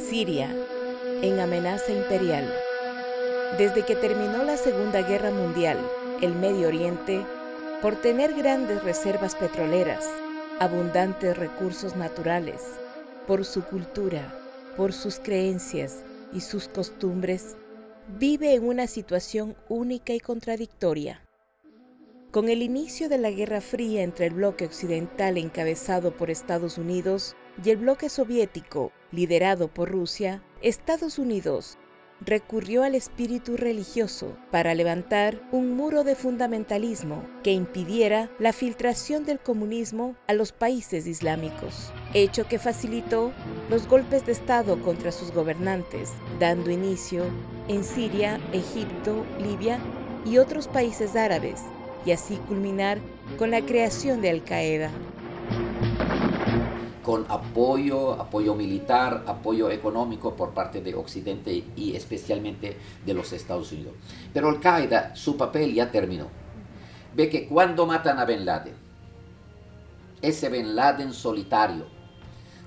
Siria, en amenaza imperial. Desde que terminó la Segunda Guerra Mundial, el Medio Oriente, por tener grandes reservas petroleras, abundantes recursos naturales, por su cultura, por sus creencias y sus costumbres, vive en una situación única y contradictoria. Con el inicio de la Guerra Fría entre el bloque occidental encabezado por Estados Unidos y el bloque soviético liderado por Rusia, Estados Unidos recurrió al espíritu religioso para levantar un muro de fundamentalismo que impidiera la filtración del comunismo a los países islámicos, hecho que facilitó los golpes de Estado contra sus gobernantes, dando inicio en Siria, Egipto, Libia y otros países árabes, y así culminar con la creación de Al-Qaeda. Con apoyo militar, apoyo económico por parte de Occidente y especialmente de los Estados Unidos. Pero Al-Qaeda, su papel ya terminó. Ve que cuando matan a Bin Laden, ese Bin Laden solitario,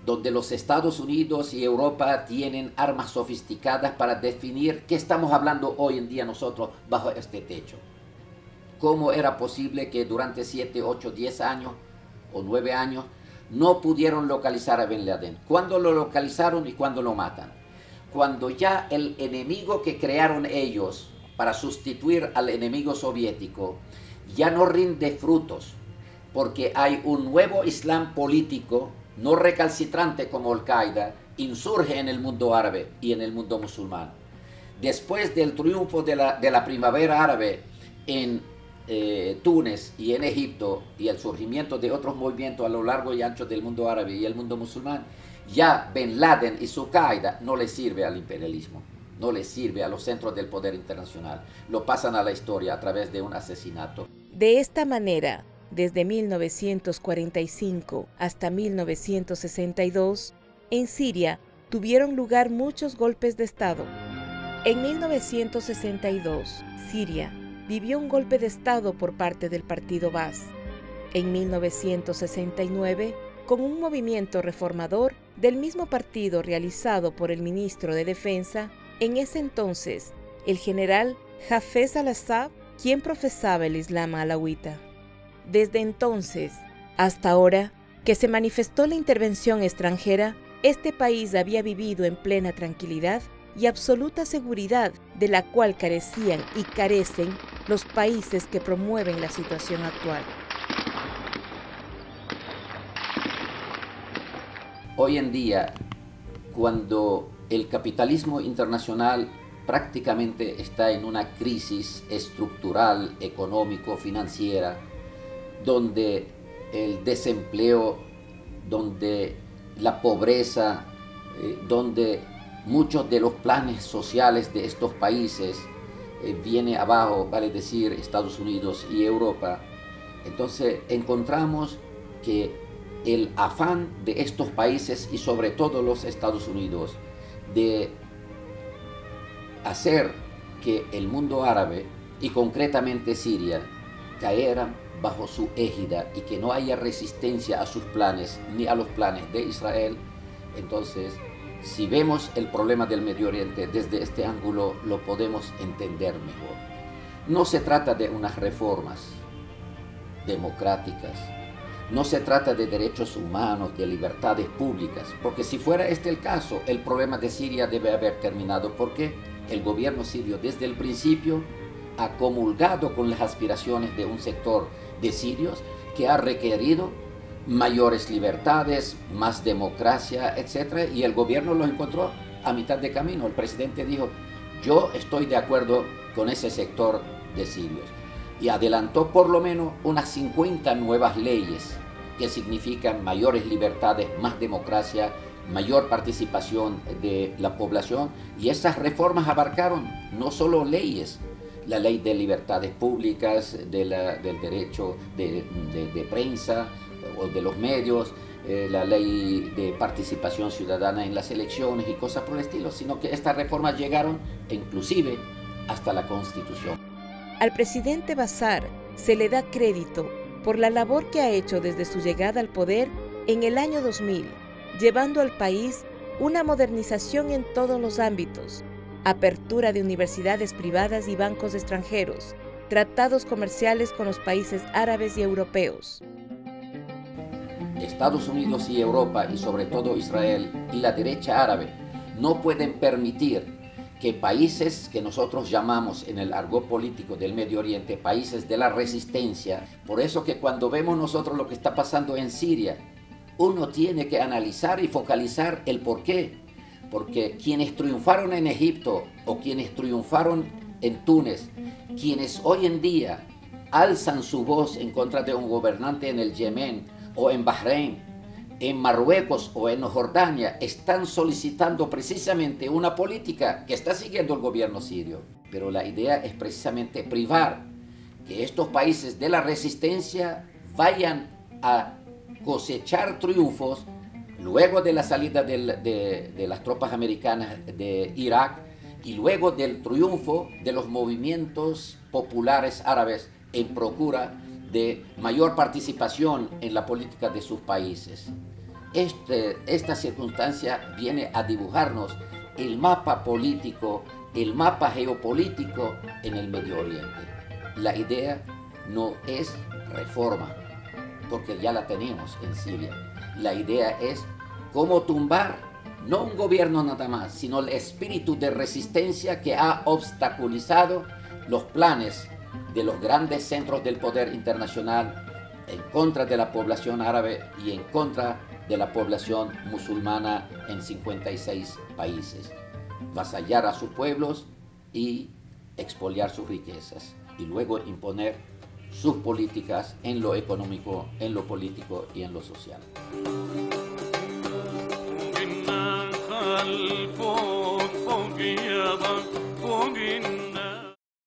donde los Estados Unidos y Europa tienen armas sofisticadas para definir qué estamos hablando hoy en día nosotros bajo este techo. ¿Cómo era posible que durante 7, 8, 10 años o 9 años no pudieron localizar a Bin Laden? ¿Cuándo lo localizaron y cuándo lo matan? Cuando ya el enemigo que crearon ellos para sustituir al enemigo soviético ya no rinde frutos, porque hay un nuevo Islam político, no recalcitrante como Al-Qaeda, insurge en el mundo árabe y en el mundo musulmán. Después del triunfo de la primavera árabe en Túnez y en Egipto y el surgimiento de otros movimientos a lo largo y ancho del mundo árabe y el mundo musulmán, ya Bin Laden y su Qaeda no le sirve al imperialismo, no le sirve a los centros del poder internacional, lo pasan a la historia a través de un asesinato. De esta manera, desde 1945 hasta 1962, en Siria tuvieron lugar muchos golpes de Estado. En 1962, Siria vivió un golpe de Estado por parte del partido Baas. En 1969, con un movimiento reformador del mismo partido realizado por el ministro de Defensa, en ese entonces, el general Hafez al-Assad, quien profesaba el Islam alauita. Desde entonces hasta ahora que se manifestó la intervención extranjera, este país había vivido en plena tranquilidad y absoluta seguridad, de la cual carecían y carecen los países que promueven la situación actual. Hoy en día, cuando el capitalismo internacional prácticamente está en una crisis estructural, económico, financiera, donde el desempleo, donde la pobreza, donde muchos de los planes sociales de estos países viene abajo, vale decir Estados Unidos y Europa, entonces encontramos que el afán de estos países y sobre todo los Estados Unidos de hacer que el mundo árabe y concretamente Siria cayeran bajo su égida y que no haya resistencia a sus planes ni a los planes de Israel. Entonces, si vemos el problema del Medio Oriente desde este ángulo, lo podemos entender mejor. No se trata de unas reformas democráticas, no se trata de derechos humanos, de libertades públicas, porque si fuera este el caso, el problema de Siria debe haber terminado, porque el gobierno sirio desde el principio ha comulgado con las aspiraciones de un sector de sirios que ha requerido mayores libertades, más democracia, etc. Y el gobierno lo encontró a mitad de camino. El presidente dijo, yo estoy de acuerdo con ese sector de sirios. Y adelantó por lo menos unas 50 nuevas leyes que significan mayores libertades, más democracia, mayor participación de la población. Y esas reformas abarcaron no solo leyes, la ley de libertades públicas, del derecho de prensa, o de los medios, la ley de participación ciudadana en las elecciones y cosas por el estilo, sino que estas reformas llegaron inclusive hasta la Constitución. Al presidente Bashar se le da crédito por la labor que ha hecho desde su llegada al poder en el año 2000, llevando al país una modernización en todos los ámbitos, apertura de universidades privadas y bancos extranjeros, tratados comerciales con los países árabes y europeos. Estados Unidos y Europa, y sobre todo Israel y la derecha árabe, no pueden permitir que países que nosotros llamamos en el argot político del Medio Oriente, países de la resistencia, por eso que cuando vemos nosotros lo que está pasando en Siria, uno tiene que analizar y focalizar el porqué. Porque quienes triunfaron en Egipto o quienes triunfaron en Túnez, quienes hoy en día alzan su voz en contra de un gobernante en el Yemen o en Bahrein, en Marruecos o en Jordania, están solicitando precisamente una política que está siguiendo el gobierno sirio. Pero la idea es precisamente privar que estos países de la resistencia vayan a cosechar triunfos luego de la salida de las tropas americanas de Irak y luego del triunfo de los movimientos populares árabes en procura de mayor participación en la política de sus países. Esta circunstancia viene a dibujarnos el mapa político, el mapa geopolítico en el Medio Oriente. La idea no es reforma, porque ya la tenemos en Siria. La idea es cómo tumbar, no un gobierno nada más, sino el espíritu de resistencia que ha obstaculizado los planes de los grandes centros del poder internacional en contra de la población árabe y en contra de la población musulmana en 56 países. Vasallar a sus pueblos y expoliar sus riquezas y luego imponer sus políticas en lo económico, en lo político y en lo social. الفوق فوق يابا